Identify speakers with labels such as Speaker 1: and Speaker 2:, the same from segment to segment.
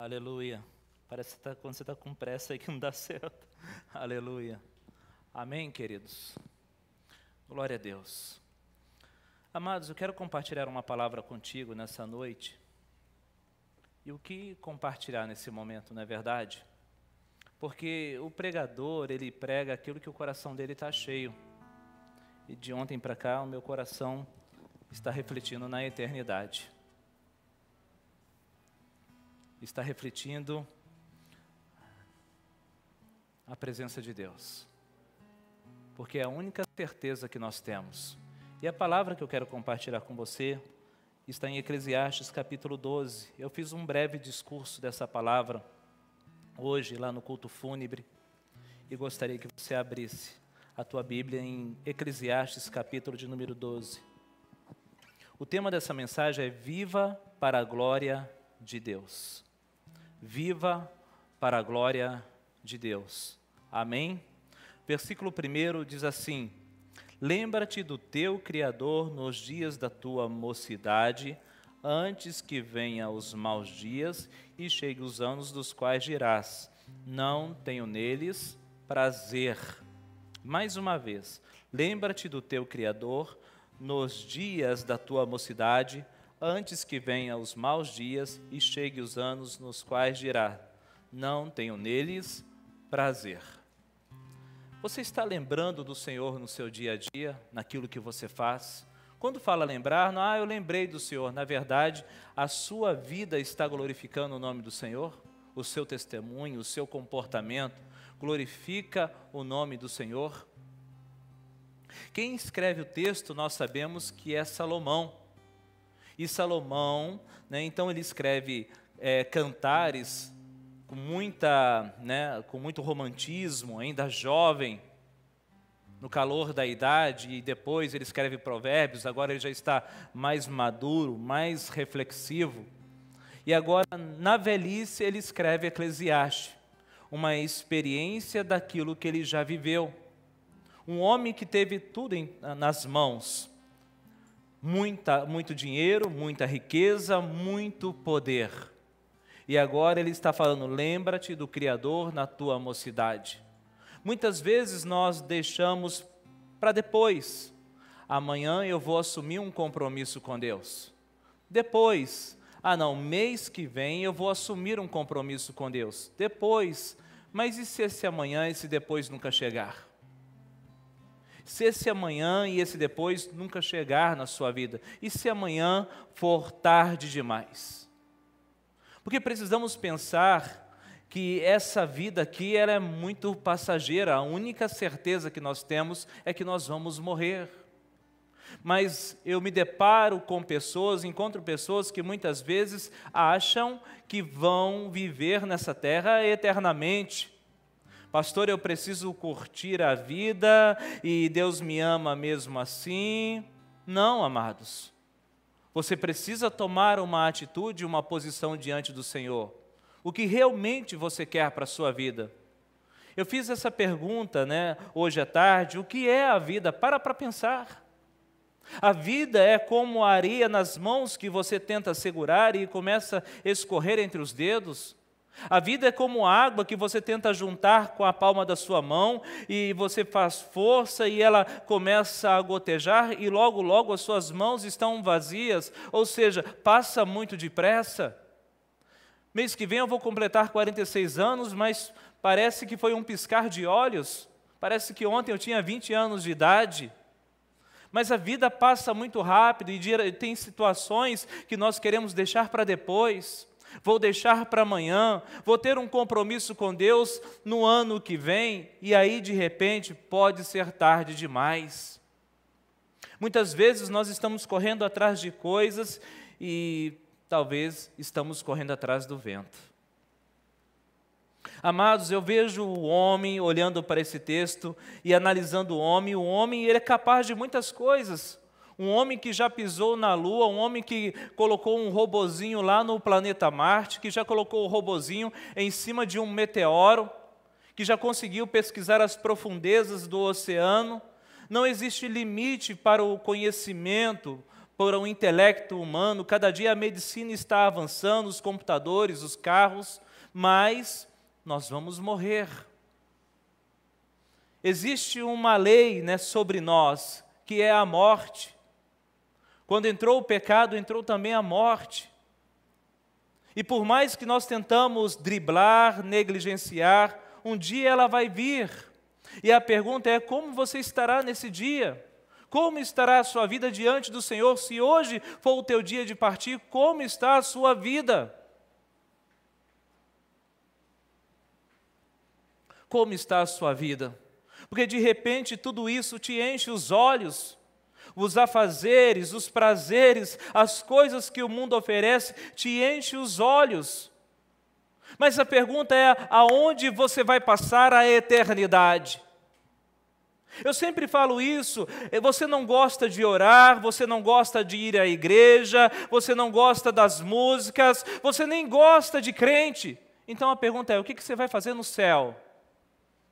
Speaker 1: Aleluia. Parece que quando você está com pressa aí que não dá certo. Aleluia. Amém, queridos? Glória a Deus. Amados, eu quero compartilhar uma palavra contigo nessa noite. E o que compartilhar nesse momento, não é verdade? Porque o pregador, ele prega aquilo que o coração dele está cheio. E de ontem para cá, o meu coração está refletindo na eternidade. Está refletindo a presença de Deus. Porque é a única certeza que nós temos. E a palavra que eu quero compartilhar com você está em Eclesiastes capítulo 12. Eu fiz um breve discurso dessa palavra hoje lá no culto fúnebre e gostaria que você abrisse a tua Bíblia em Eclesiastes capítulo de número 12. O tema dessa mensagem é Viva para a glória de Deus. Viva para a glória de Deus. Amém? Versículo 1 diz assim: Lembra-te do teu Criador nos dias da tua mocidade, antes que venha os maus dias e chegue os anos dos quais dirás, não tenho neles prazer. Mais uma vez, lembra-te do teu Criador nos dias da tua mocidade, antes que venha os maus dias e chegue os anos nos quais dirá, não tenho neles prazer. Você está lembrando do Senhor no seu dia a dia, naquilo que você faz? Quando fala lembrar, não, eu lembrei do Senhor. Na verdade, a sua vida está glorificando o nome do Senhor? O seu testemunho, o seu comportamento glorifica o nome do Senhor? Quem escreve o texto, nós sabemos que é Salomão. E Salomão, então ele escreve cantares com muito romantismo, ainda jovem, no calor da idade, e depois ele escreve provérbios, agora ele já está mais maduro, mais reflexivo. E agora, na velhice, ele escreve Eclesiastes, uma experiência daquilo que ele já viveu. Um homem que teve tudo nas mãos, muito dinheiro, muita riqueza, muito poder. E agora ele está falando, lembra-te do Criador na tua mocidade. Muitas vezes nós deixamos para depois. Amanhã eu vou assumir um compromisso com Deus. Depois, mês que vem eu vou assumir um compromisso com Deus. Depois, mas e se esse amanhã e esse depois nunca chegar? Se esse amanhã e esse depois nunca chegar na sua vida? E se amanhã for tarde demais? Porque precisamos pensar que essa vida aqui ela é muito passageira. A única certeza que nós temos é que nós vamos morrer. Mas eu me deparo com pessoas, encontro pessoas que muitas vezes acham que vão viver nessa terra eternamente. Pastor, eu preciso curtir a vida e Deus me ama mesmo assim. Não, amados. Você precisa tomar uma atitude, uma posição diante do Senhor. O que realmente você quer para a sua vida? Eu fiz essa pergunta, hoje à tarde, o que é a vida? Para pensar. A vida é como a areia nas mãos que você tenta segurar e começa a escorrer entre os dedos. A vida é como água que você tenta juntar com a palma da sua mão e você faz força e ela começa a gotejar e logo, logo as suas mãos estão vazias, ou seja, passa muito depressa. Mês que vem eu vou completar 46 anos, mas parece que foi um piscar de olhos, parece que ontem eu tinha 20 anos de idade. Mas a vida passa muito rápido e tem situações que nós queremos deixar para depois. Vou deixar para amanhã, vou ter um compromisso com Deus no ano que vem, e aí de repente pode ser tarde demais. Muitas vezes nós estamos correndo atrás de coisas e talvez estamos correndo atrás do vento. Amados, eu vejo o homem olhando para esse texto e analisando o homem ele é capaz de muitas coisas. Um homem que já pisou na Lua, um homem que colocou um robozinho lá no planeta Marte, que já colocou o robozinho em cima de um meteoro, que já conseguiu pesquisar as profundezas do oceano. Não existe limite para o conhecimento, por um intelecto humano. Cada dia a medicina está avançando, os computadores, os carros, mas nós vamos morrer. Existe uma lei, sobre nós, que é a morte. Quando entrou o pecado, entrou também a morte. E por mais que nós tentamos driblar, negligenciar, um dia ela vai vir. E a pergunta é: como você estará nesse dia? Como estará a sua vida diante do Senhor? Se hoje for o teu dia de partir, como está a sua vida? Como está a sua vida? Porque de repente tudo isso te enche os olhos, os afazeres, os prazeres, as coisas que o mundo oferece, te enche os olhos. Mas a pergunta é: aonde você vai passar a eternidade? Eu sempre falo isso: você não gosta de orar, você não gosta de ir à igreja, você não gosta das músicas, você nem gosta de crente. Então a pergunta é: o que você vai fazer no céu?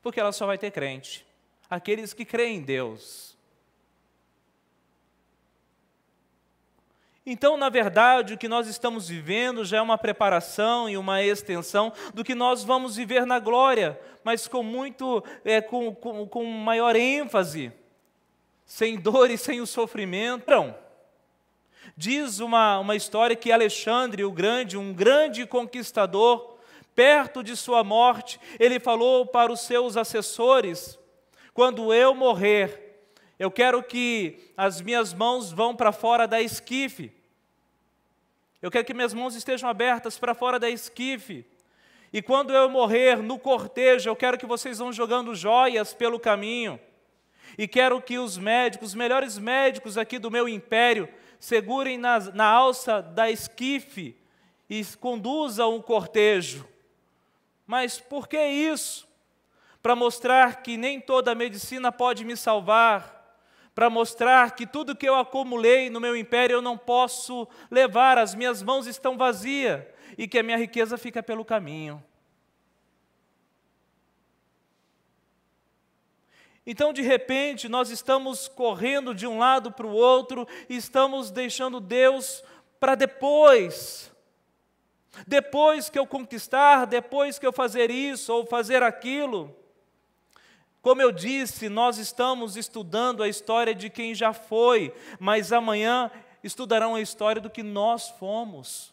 Speaker 1: Porque ela só vai ter crente, aqueles que creem em Deus. Então, na verdade, o que nós estamos vivendo já é uma preparação e uma extensão do que nós vamos viver na glória, mas com com maior ênfase, sem dor e sem o sofrimento. Diz uma história que Alexandre o Grande, um grande conquistador, perto de sua morte, ele falou para os seus assessores: quando eu morrer, eu quero que as minhas mãos vão para fora da esquife. Eu quero que minhas mãos estejam abertas para fora da esquife. E quando eu morrer no cortejo, eu quero que vocês vão jogando joias pelo caminho. E quero que os médicos, os melhores médicos aqui do meu império, segurem na alça da esquife e conduzam o cortejo. Mas por que isso? Para mostrar que nem toda a medicina pode me salvar, para mostrar que tudo que eu acumulei no meu império eu não posso levar, as minhas mãos estão vazias, e que a minha riqueza fica pelo caminho. Então, de repente, nós estamos correndo de um lado para o outro, e estamos deixando Deus para depois. Depois que eu conquistar, depois que eu fazer isso ou fazer aquilo. Como eu disse, nós estamos estudando a história de quem já foi, mas amanhã estudarão a história do que nós fomos.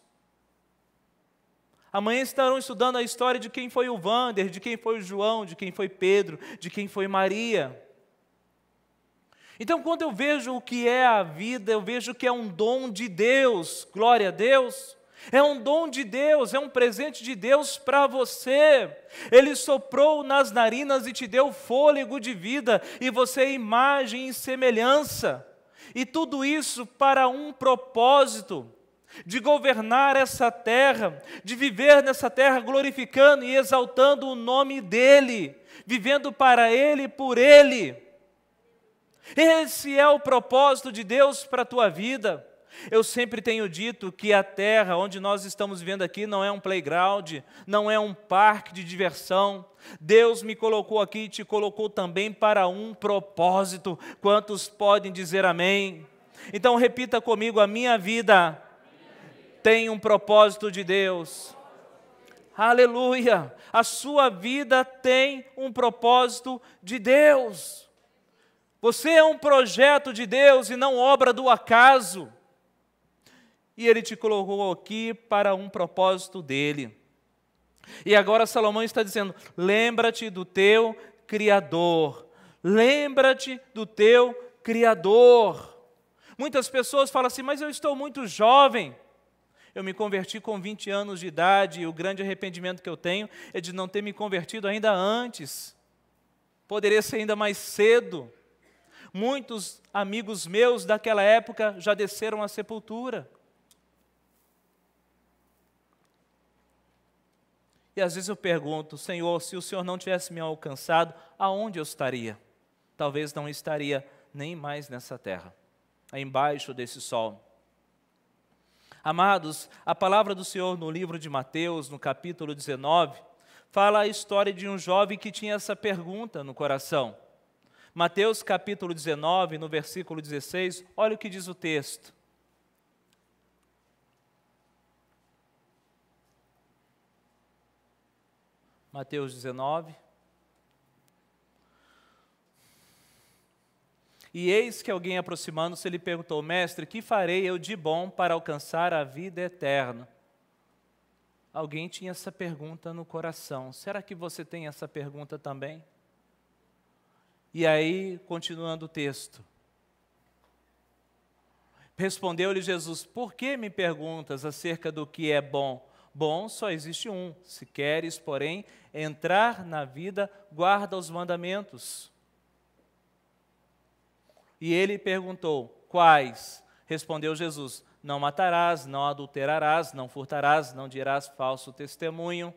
Speaker 1: Amanhã estarão estudando a história de quem foi o Wander, de quem foi o João, de quem foi Pedro, de quem foi Maria. Então, quando eu vejo o que é a vida, eu vejo que é um dom de Deus, glória a Deus. É um dom de Deus, é um presente de Deus para você. Ele soprou nas narinas e te deu fôlego de vida, e você é imagem e semelhança. E tudo isso para um propósito, de governar essa terra, de viver nessa terra glorificando e exaltando o nome dEle, vivendo para Ele e por Ele. Esse é o propósito de Deus para a tua vida. Eu sempre tenho dito que a terra onde nós estamos vivendo aqui não é um playground, não é um parque de diversão. Deus me colocou aqui e te colocou também para um propósito. Quantos podem dizer amém? Então repita comigo: a minha vida tem um propósito de Deus. Aleluia! A sua vida tem um propósito de Deus. Você é um projeto de Deus e não obra do acaso. E Ele te colocou aqui para um propósito dEle. E agora Salomão está dizendo: lembra-te do teu Criador. Lembra-te do teu Criador. Muitas pessoas falam assim: mas eu estou muito jovem. Eu me converti com 20 anos de idade, e o grande arrependimento que eu tenho é de não ter me convertido ainda antes. Poderia ser ainda mais cedo. Muitos amigos meus daquela época já desceram à sepultura. E às vezes eu pergunto: Senhor, se o Senhor não tivesse me alcançado, aonde eu estaria? Talvez não estaria nem mais nessa terra, embaixo desse sol. Amados, a palavra do Senhor no livro de Mateus, no capítulo 19, fala a história de um jovem que tinha essa pergunta no coração. Mateus capítulo 19, no versículo 16, olha o que diz o texto. Mateus 19. E eis que alguém aproximando-se lhe perguntou: Mestre, que farei eu de bom para alcançar a vida eterna? Alguém tinha essa pergunta no coração. Será que você tem essa pergunta também? E aí, continuando o texto. Respondeu-lhe Jesus: Por que me perguntas acerca do que é bom? Bom só existe um. Se queres, porém, entrar na vida, guarda os mandamentos. E ele perguntou: Quais? Respondeu Jesus: Não matarás, não adulterarás, não furtarás, não dirás falso testemunho.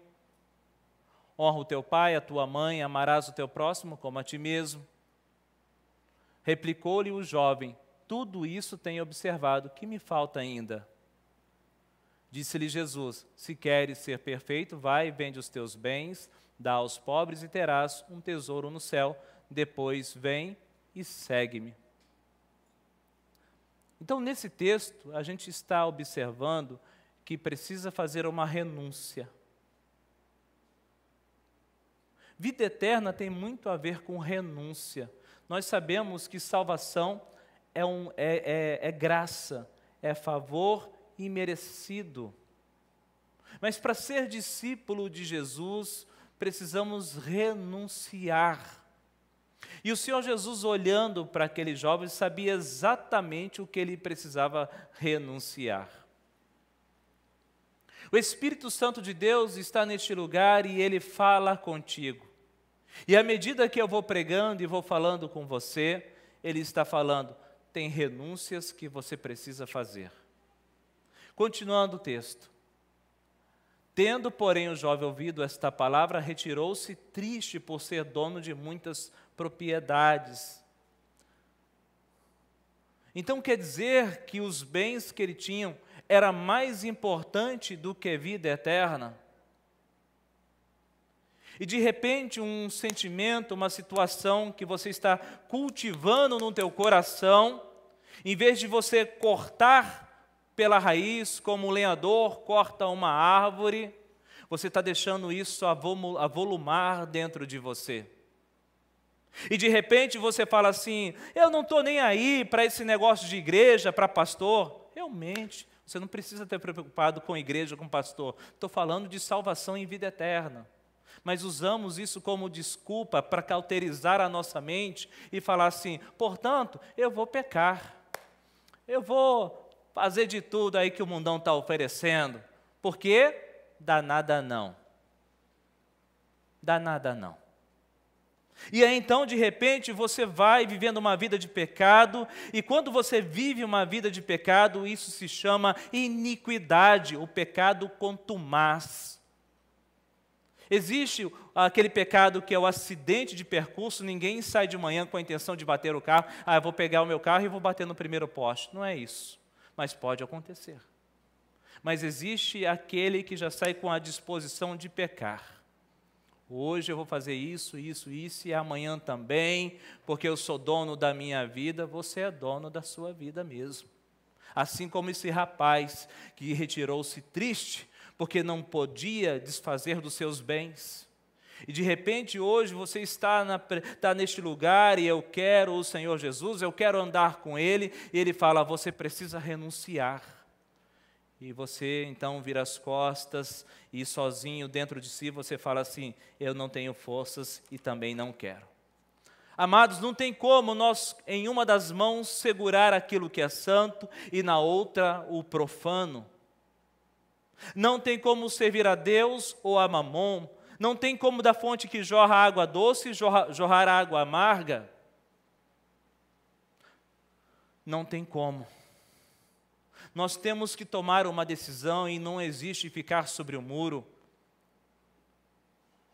Speaker 1: Honra o teu pai, a tua mãe, amarás o teu próximo como a ti mesmo. Replicou-lhe o jovem: Tudo isso tenho observado, que me falta ainda? Disse-lhe Jesus: Se queres ser perfeito, vai, vende os teus bens, dá aos pobres e terás um tesouro no céu. Depois vem e segue-me. Então, nesse texto, a gente está observando que precisa fazer uma renúncia. Vida eterna tem muito a ver com renúncia. Nós sabemos que salvação é graça, é favor imerecido. Mas para ser discípulo de Jesus, precisamos renunciar. E o Senhor Jesus, olhando para aquele jovem, sabia exatamente o que ele precisava renunciar. O Espírito Santo de Deus está neste lugar e Ele fala contigo. E à medida que eu vou pregando e vou falando com você, Ele está falando, tem renúncias que você precisa fazer. Continuando o texto. Tendo, porém, o jovem ouvido esta palavra, retirou-se triste por ser dono de muitas propriedades. Então quer dizer que os bens que ele tinha era mais importante do que vida eterna? E de repente um sentimento, uma situação que você está cultivando no teu coração, em vez de você cortar pela raiz, como um lenhador corta uma árvore, você está deixando isso avolumar dentro de você. E de repente você fala assim, eu não estou nem aí para esse negócio de igreja, para pastor. Realmente, você não precisa ter preocupado com igreja, com pastor. Estou falando de salvação em vida eterna. Mas usamos isso como desculpa para cauterizar a nossa mente e falar assim, portanto, eu vou pecar. Eu vou fazer de tudo aí que o mundão está oferecendo. Porque dá nada não. Dá nada não. E aí então, de repente, você vai vivendo uma vida de pecado, e quando você vive uma vida de pecado, isso se chama iniquidade, o pecado contumaz. Existe aquele pecado que é o acidente de percurso, ninguém sai de manhã com a intenção de bater o carro, eu vou pegar o meu carro e vou bater no primeiro poste. Não é isso, mas pode acontecer. Mas existe aquele que já sai com a disposição de pecar. Hoje eu vou fazer isso, e amanhã também, porque eu sou dono da minha vida. Você é dono da sua vida mesmo. Assim como esse rapaz que retirou-se triste, porque não podia desfazer dos seus bens. E de repente hoje você está neste lugar e eu quero o Senhor Jesus, eu quero andar com Ele, e Ele fala, você precisa renunciar. E você então vira as costas e sozinho dentro de si você fala assim, eu não tenho forças e também não quero. Amados, não tem como nós em uma das mãos segurar aquilo que é santo e na outra o profano. Não tem como servir a Deus ou a Mamon. Não tem como da fonte que jorra água doce jorrar água amarga. Não tem como. Nós temos que tomar uma decisão e não existe ficar sobre o muro.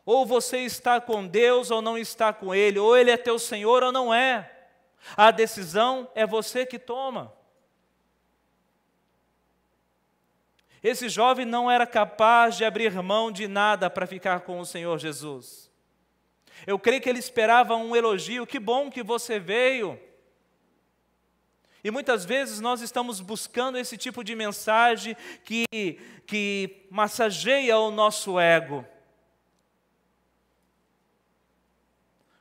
Speaker 1: Ou você está com Deus ou não está com Ele, ou Ele é teu Senhor ou não é. A decisão é você que toma. Esse jovem não era capaz de abrir mão de nada para ficar com o Senhor Jesus. Eu creio que ele esperava um elogio, que bom que você veio. E muitas vezes nós estamos buscando esse tipo de mensagem que massageia o nosso ego.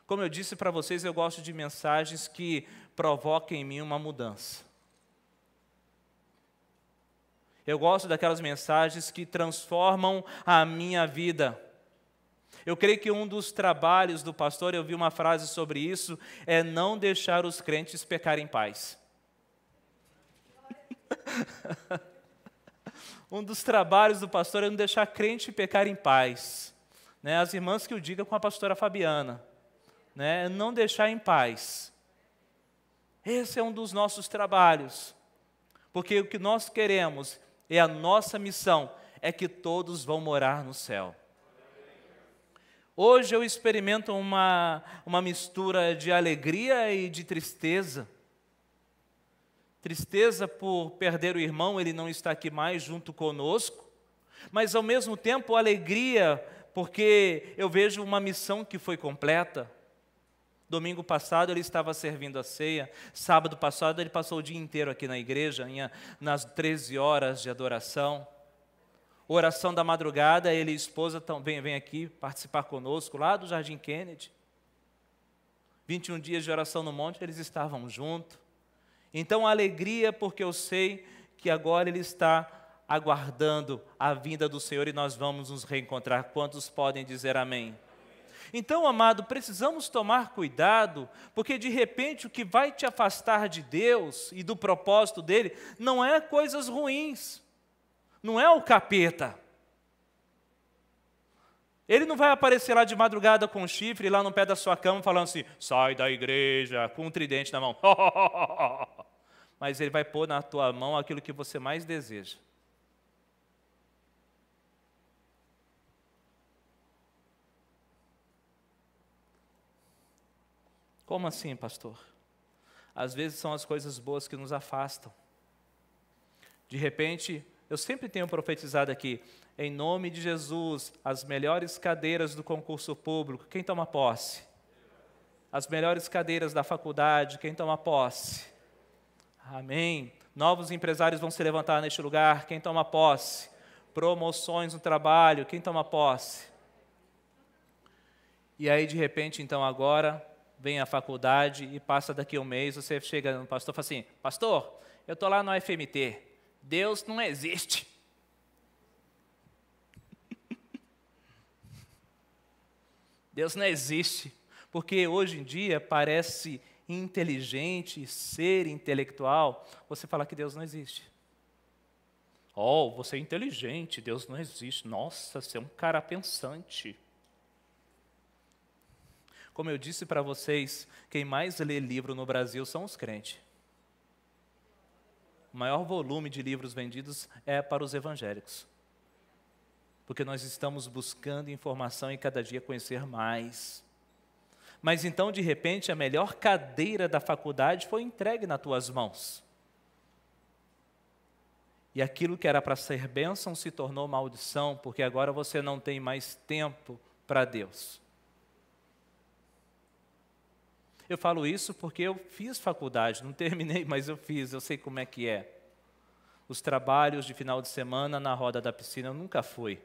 Speaker 1: Como eu disse para vocês, eu gosto de mensagens que provoquem em mim uma mudança. Eu gosto daquelas mensagens que transformam a minha vida. Eu creio que um dos trabalhos do pastor, eu vi uma frase sobre isso, é não deixar os crentes pecar em paz. Um dos trabalhos do pastor é não deixar crente pecar em paz. Né? As irmãs que o digam com a pastora Fabiana. Né? Não deixar em paz. Esse é um dos nossos trabalhos. Porque o que nós queremos, e a nossa missão, é que todos vão morar no céu. Hoje eu experimento uma mistura de alegria e de tristeza. Tristeza por perder o irmão, ele não está aqui mais junto conosco, mas ao mesmo tempo alegria, porque eu vejo uma missão que foi completa. Domingo passado ele estava servindo a ceia, sábado passado ele passou o dia inteiro aqui na igreja, nas 13 horas de adoração. Oração da madrugada, ele e a esposa vem aqui participar conosco, lá do Jardim Kennedy. 21 dias de oração no monte, eles estavam juntos. Então, a alegria, porque eu sei que agora ele está aguardando a vinda do Senhor e nós vamos nos reencontrar. Quantos podem dizer amém? Então, amado, precisamos tomar cuidado, porque de repente o que vai te afastar de Deus e do propósito dele não é coisas ruins. Não é o capeta. Ele não vai aparecer lá de madrugada com um chifre, lá no pé da sua cama, falando assim, sai da igreja, com um tridente na mão. Mas ele vai pôr na tua mão aquilo que você mais deseja. Como assim, pastor? Às vezes são as coisas boas que nos afastam. De repente, eu sempre tenho profetizado aqui, em nome de Jesus, as melhores cadeiras do concurso público, quem toma posse? As melhores cadeiras da faculdade, quem toma posse? Amém. Novos empresários vão se levantar neste lugar, quem toma posse? Promoções no trabalho, quem toma posse? E aí, de repente, então, agora, vem a faculdade e passa daqui a um mês, você chega no pastor e fala assim, pastor, eu estou lá no FMT, Deus não existe. Deus não existe, porque hoje em dia parece inteligente, ser intelectual, você falar que Deus não existe. Oh, você é inteligente, Deus não existe. Nossa, você é um cara pensante. Como eu disse para vocês, quem mais lê livro no Brasil são os crentes. O maior volume de livros vendidos é para os evangélicos. Porque nós estamos buscando informação e cada dia conhecer mais. Mas então, de repente, a melhor cadeira da faculdade foi entregue nas tuas mãos. E aquilo que era para ser bênção se tornou maldição, porque agora você não tem mais tempo para Deus. Eu falo isso porque eu fiz faculdade, não terminei, mas eu fiz, eu sei como é que é. Os trabalhos de final de semana na roda da piscina eu nunca fui.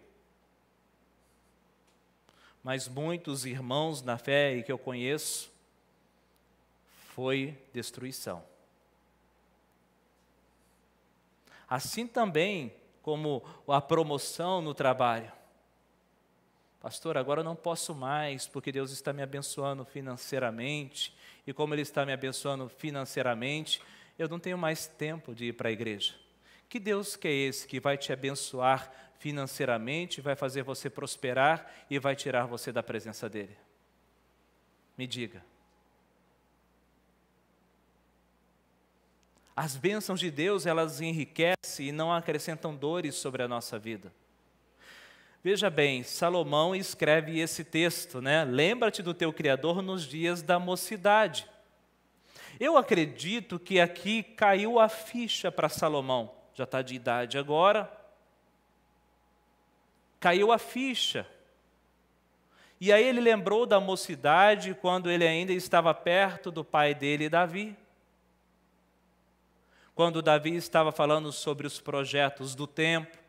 Speaker 1: Mas muitos irmãos na fé e que eu conheço, foi destruição. Assim também como a promoção no trabalho. Pastor, agora eu não posso mais, porque Deus está me abençoando financeiramente, e como Ele está me abençoando financeiramente, eu não tenho mais tempo de ir para a igreja. Que Deus que é esse que vai te abençoar financeiramente, vai fazer você prosperar e vai tirar você da presença dEle? Me diga. As bênçãos de Deus, elas enriquecem e não acrescentam dores sobre a nossa vida. Veja bem, Salomão escreve esse texto, né? Lembra-te do teu Criador nos dias da mocidade. Eu acredito que aqui caiu a ficha para Salomão. Já está de idade agora. Caiu a ficha. E aí ele lembrou da mocidade quando ele ainda estava perto do pai dele, Davi. Quando Davi estava falando sobre os projetos do templo,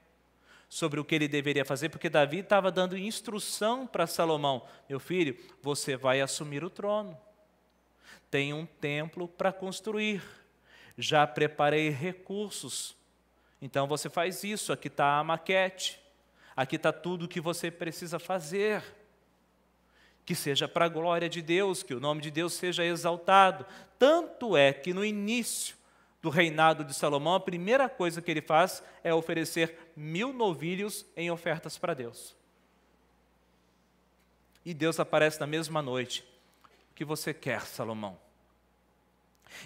Speaker 1: sobre o que ele deveria fazer, porque Davi estava dando instrução para Salomão. Meu filho, você vai assumir o trono. Tem um templo para construir. Já preparei recursos. Então você faz isso. Aqui está a maquete. Aqui está tudo o que você precisa fazer. Que seja para a glória de Deus, que o nome de Deus seja exaltado. Tanto é que no início do reinado de Salomão, a primeira coisa que ele faz é oferecer 1000 novilhos em ofertas para Deus. E Deus aparece na mesma noite. O que você quer, Salomão?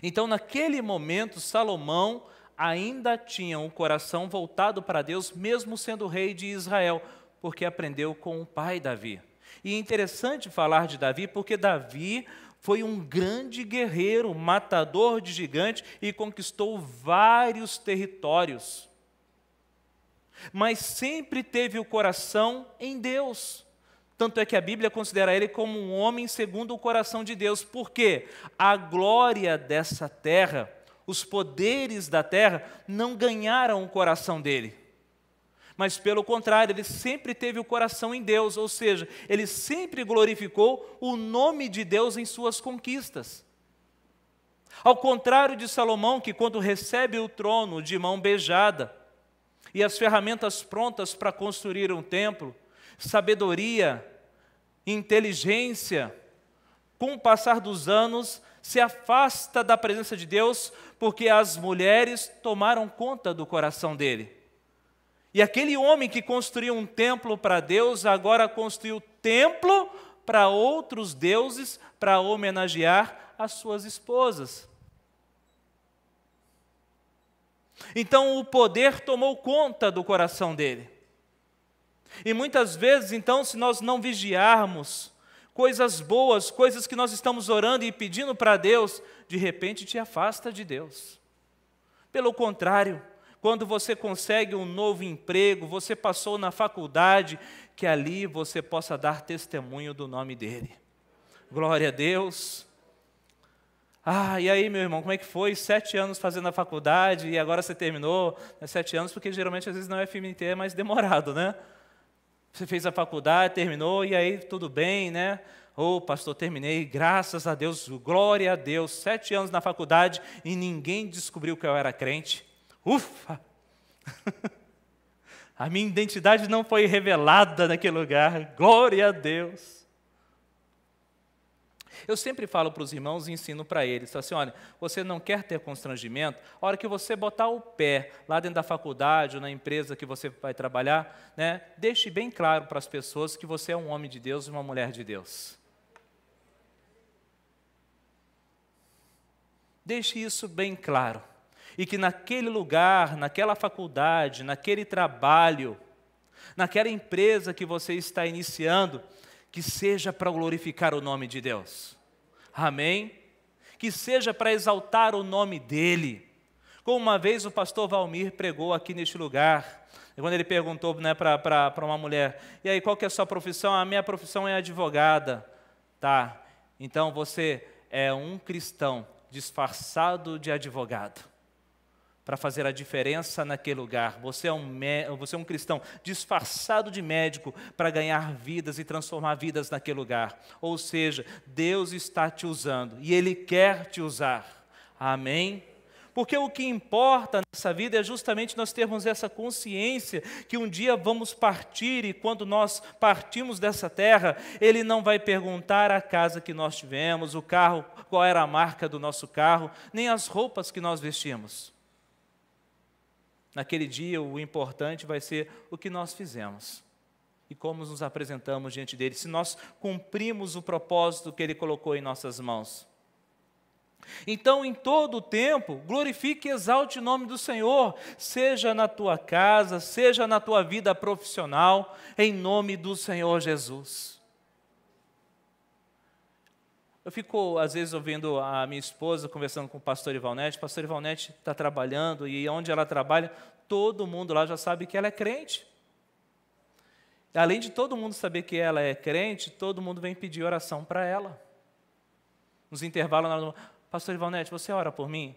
Speaker 1: Então, naquele momento, Salomão ainda tinha um coração voltado para Deus, mesmo sendo rei de Israel, porque aprendeu com o pai Davi. E é interessante falar de Davi, porque Davi foi um grande guerreiro, matador de gigante e conquistou vários territórios. Mas sempre teve o coração em Deus. Tanto é que a Bíblia considera ele como um homem segundo o coração de Deus. Por quê? A glória dessa terra, os poderes da terra, não ganharam o coração dele. Mas, pelo contrário, ele sempre teve o coração em Deus, ou seja, ele sempre glorificou o nome de Deus em suas conquistas. Ao contrário de Salomão, que quando recebe o trono de mão beijada e as ferramentas prontas para construir um templo, sabedoria, inteligência, com o passar dos anos, se afasta da presença de Deus, porque as mulheres tomaram conta do coração dele. E aquele homem que construiu um templo para Deus, agora construiu templo para outros deuses, para homenagear as suas esposas. Então o poder tomou conta do coração dele. E muitas vezes, então, se nós não vigiarmos, coisas boas, coisas que nós estamos orando e pedindo para Deus, de repente te afasta de Deus. Pelo contrário, quando você consegue um novo emprego, você passou na faculdade, que ali você possa dar testemunho do nome dele. Glória a Deus. E aí, meu irmão, como é que foi? 7 anos fazendo a faculdade e agora você terminou? 7 anos, porque geralmente às vezes não é FMT, é mais demorado, né? Você fez a faculdade, terminou, e aí tudo bem, né? Pastor, terminei, graças a Deus, glória a Deus. 7 anos na faculdade e ninguém descobriu que eu era crente. Ufa! A minha identidade não foi revelada naquele lugar. Glória a Deus. Eu sempre falo para os irmãos e ensino para eles, assim, olha, você não quer ter constrangimento, a hora que você botar o pé lá dentro da faculdade ou na empresa que você vai trabalhar, né, deixe bem claro para as pessoas que você é um homem de Deus e uma mulher de Deus. Deixe isso bem claro. E que naquele lugar, naquela faculdade, naquele trabalho, naquela empresa que você está iniciando, que seja para glorificar o nome de Deus. Amém? Que seja para exaltar o nome dEle. Como uma vez o pastor Valmir pregou aqui neste lugar, quando ele perguntou, né, para uma mulher, e aí, qual que é a sua profissão? A minha profissão é advogada. Tá, então você é um cristão disfarçado de advogado, para fazer a diferença naquele lugar. Você é um cristão disfarçado de médico para ganhar vidas e transformar vidas naquele lugar. Ou seja, Deus está te usando e Ele quer te usar. Amém? Porque o que importa nessa vida é justamente nós termos essa consciência que um dia vamos partir e quando nós partimos dessa terra, Ele não vai perguntar a casa que nós tivemos, o carro, qual era a marca do nosso carro, nem as roupas que nós vestimos. Naquele dia, o importante vai ser o que nós fizemos e como nos apresentamos diante dele, se nós cumprimos o propósito que ele colocou em nossas mãos. Então, em todo o tempo, glorifique e exalte o nome do Senhor, seja na tua casa, seja na tua vida profissional, em nome do Senhor Jesus. Eu fico, às vezes, ouvindo a minha esposa conversando com o pastor Ivalnete. O pastor Ivalnete está trabalhando e onde ela trabalha, todo mundo lá já sabe que ela é crente. Além de todo mundo saber que ela é crente, todo mundo vem pedir oração para ela. Nos intervalos, pastor Ivalnete, você ora por mim?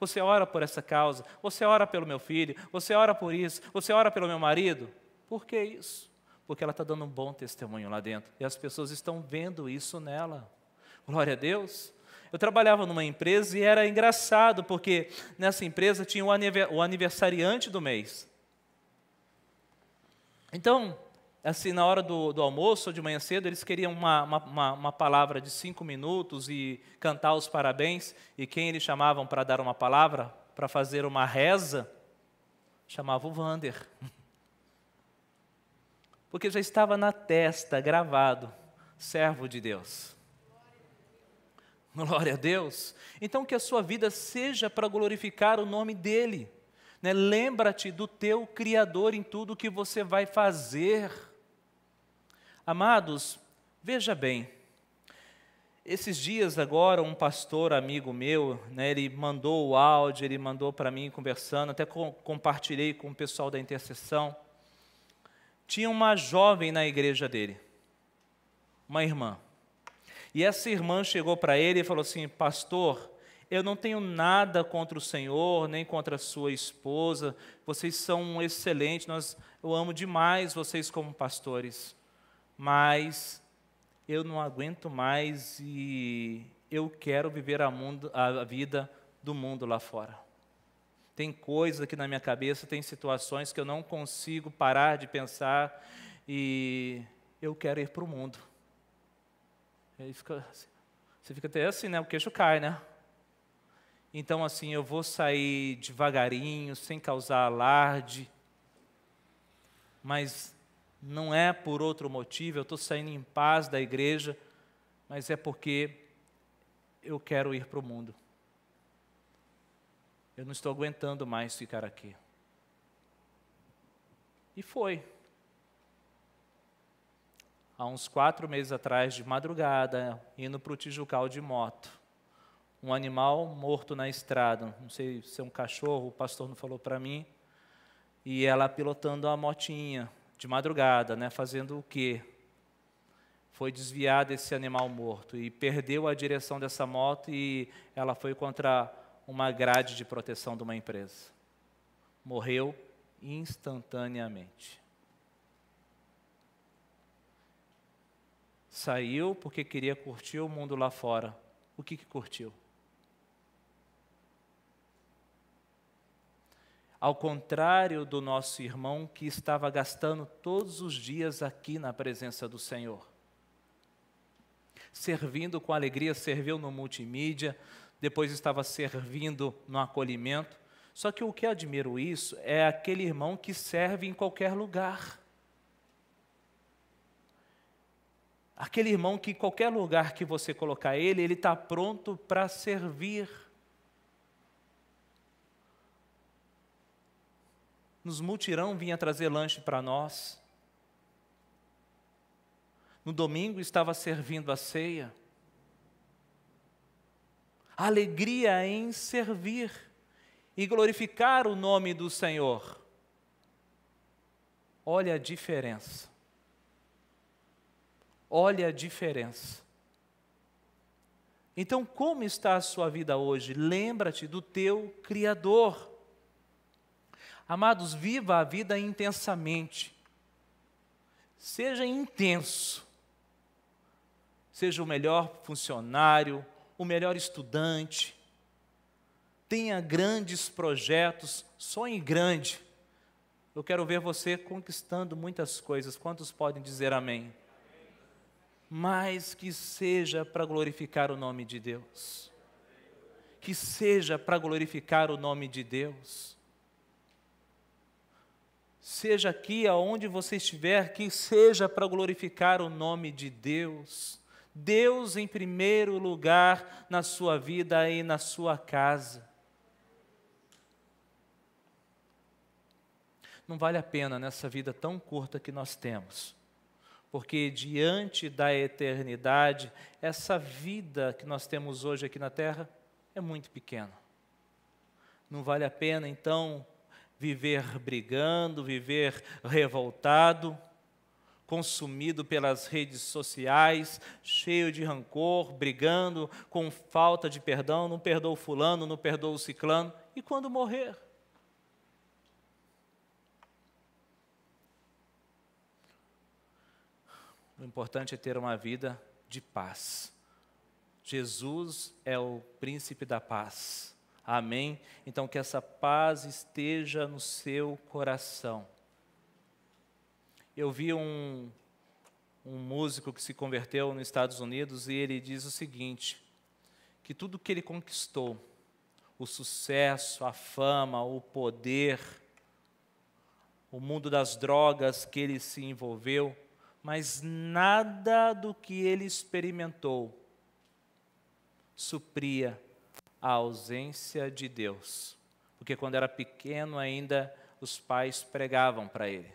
Speaker 1: Você ora por essa causa? Você ora pelo meu filho? Você ora por isso? Você ora pelo meu marido? Por que isso? Porque ela está dando um bom testemunho lá dentro. E as pessoas estão vendo isso nela. Glória a Deus. Eu trabalhava numa empresa e era engraçado, porque nessa empresa tinha o aniversariante do mês. Então, assim, na hora do almoço, ou de manhã cedo, eles queriam uma palavra de 5 minutos e cantar os parabéns. E quem eles chamavam para dar uma palavra, para fazer uma reza, chamava o Wander. Porque já estava na testa, gravado, servo de Deus. Glória a Deus. Então que a sua vida seja para glorificar o nome dEle. Né? Lembra-te do teu Criador em tudo que você vai fazer. Amados, veja bem. Esses dias agora, um pastor amigo meu, né, ele mandou o áudio, ele mandou para mim conversando, até compartilhei com o pessoal da intercessão. Tinha uma jovem na igreja dele, uma irmã. E essa irmã chegou para ele e falou assim: pastor, eu não tenho nada contra o Senhor, nem contra a sua esposa, vocês são excelentes, eu amo demais vocês como pastores, mas eu não aguento mais e eu quero viver a vida do mundo lá fora. Tem coisas aqui na minha cabeça, tem situações que eu não consigo parar de pensar e eu quero ir para o mundo. Aí você fica até assim, né? O queixo cai, né? Então, assim, eu vou sair devagarinho, sem causar alarde, mas não é por outro motivo, eu estou saindo em paz da igreja, mas é porque eu quero ir para o mundo. Eu não estou aguentando mais ficar aqui. E foi. Há uns 4 meses atrás, de madrugada, indo para o Tijucal de moto, um animal morto na estrada, não sei se é um cachorro, o pastor não falou para mim, e ela pilotando a motinha, de madrugada, né, fazendo o quê? Foi desviar desse animal morto, e perdeu a direção dessa moto, e ela foi contra uma grade de proteção de uma empresa. Morreu instantaneamente. Saiu porque queria curtir o mundo lá fora. O que curtiu? Ao contrário do nosso irmão que estava gastando todos os dias aqui na presença do Senhor. Servindo com alegria, serviu no multimídia, depois estava servindo no acolhimento. Só que o que eu admiro isso é aquele irmão que serve em qualquer lugar. Aquele irmão que em qualquer lugar que você colocar ele está pronto para servir. Nos mutirão vinha trazer lanche para nós. No domingo estava servindo a ceia. Alegria em servir e glorificar o nome do Senhor. Olha a diferença. Olha a diferença. Então, como está a sua vida hoje? Lembra-te do teu Criador. Amados, viva a vida intensamente. Seja intenso. Seja o melhor funcionário, o melhor estudante. Tenha grandes projetos, sonhe grande. Eu quero ver você conquistando muitas coisas. Quantos podem dizer amém? Mas que seja para glorificar o nome de Deus. Que seja para glorificar o nome de Deus. Seja aqui aonde você estiver, que seja para glorificar o nome de Deus. Deus em primeiro lugar na sua vida e na sua casa. Não vale a pena nessa vida tão curta que nós temos. Porque diante da eternidade, essa vida que nós temos hoje aqui na terra é muito pequena. Não vale a pena, então, viver brigando, viver revoltado, consumido pelas redes sociais, cheio de rancor, brigando, com falta de perdão, não perdoa o fulano, não perdoa o ciclano, e quando morrer? O importante é ter uma vida de paz. Jesus é o príncipe da paz. Amém? Então que essa paz esteja no seu coração. Eu vi um músico que se converteu nos Estados Unidos e ele diz o seguinte, que tudo que ele conquistou, o sucesso, a fama, o poder, o mundo das drogas que ele se envolveu, mas nada do que ele experimentou supria a ausência de Deus. Porque quando era pequeno ainda, os pais pregavam para ele.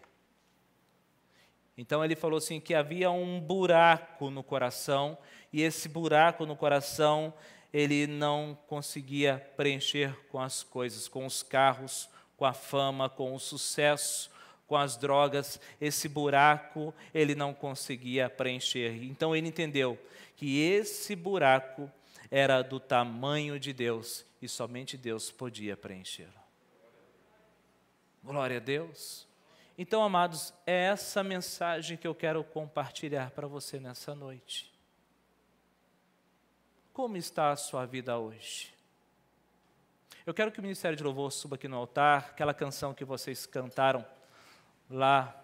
Speaker 1: Então ele falou assim que havia um buraco no coração, e esse buraco no coração ele não conseguia preencher com as coisas, com os carros, com a fama, com o sucesso, com as drogas. Esse buraco ele não conseguia preencher. Então ele entendeu que esse buraco era do tamanho de Deus e somente Deus podia preenchê-lo. Glória a Deus. Então, amados, é essa mensagem que eu quero compartilhar para você nessa noite. Como está a sua vida hoje? Eu quero que o Ministério de Louvor suba aqui no altar, aquela canção que vocês cantaram lá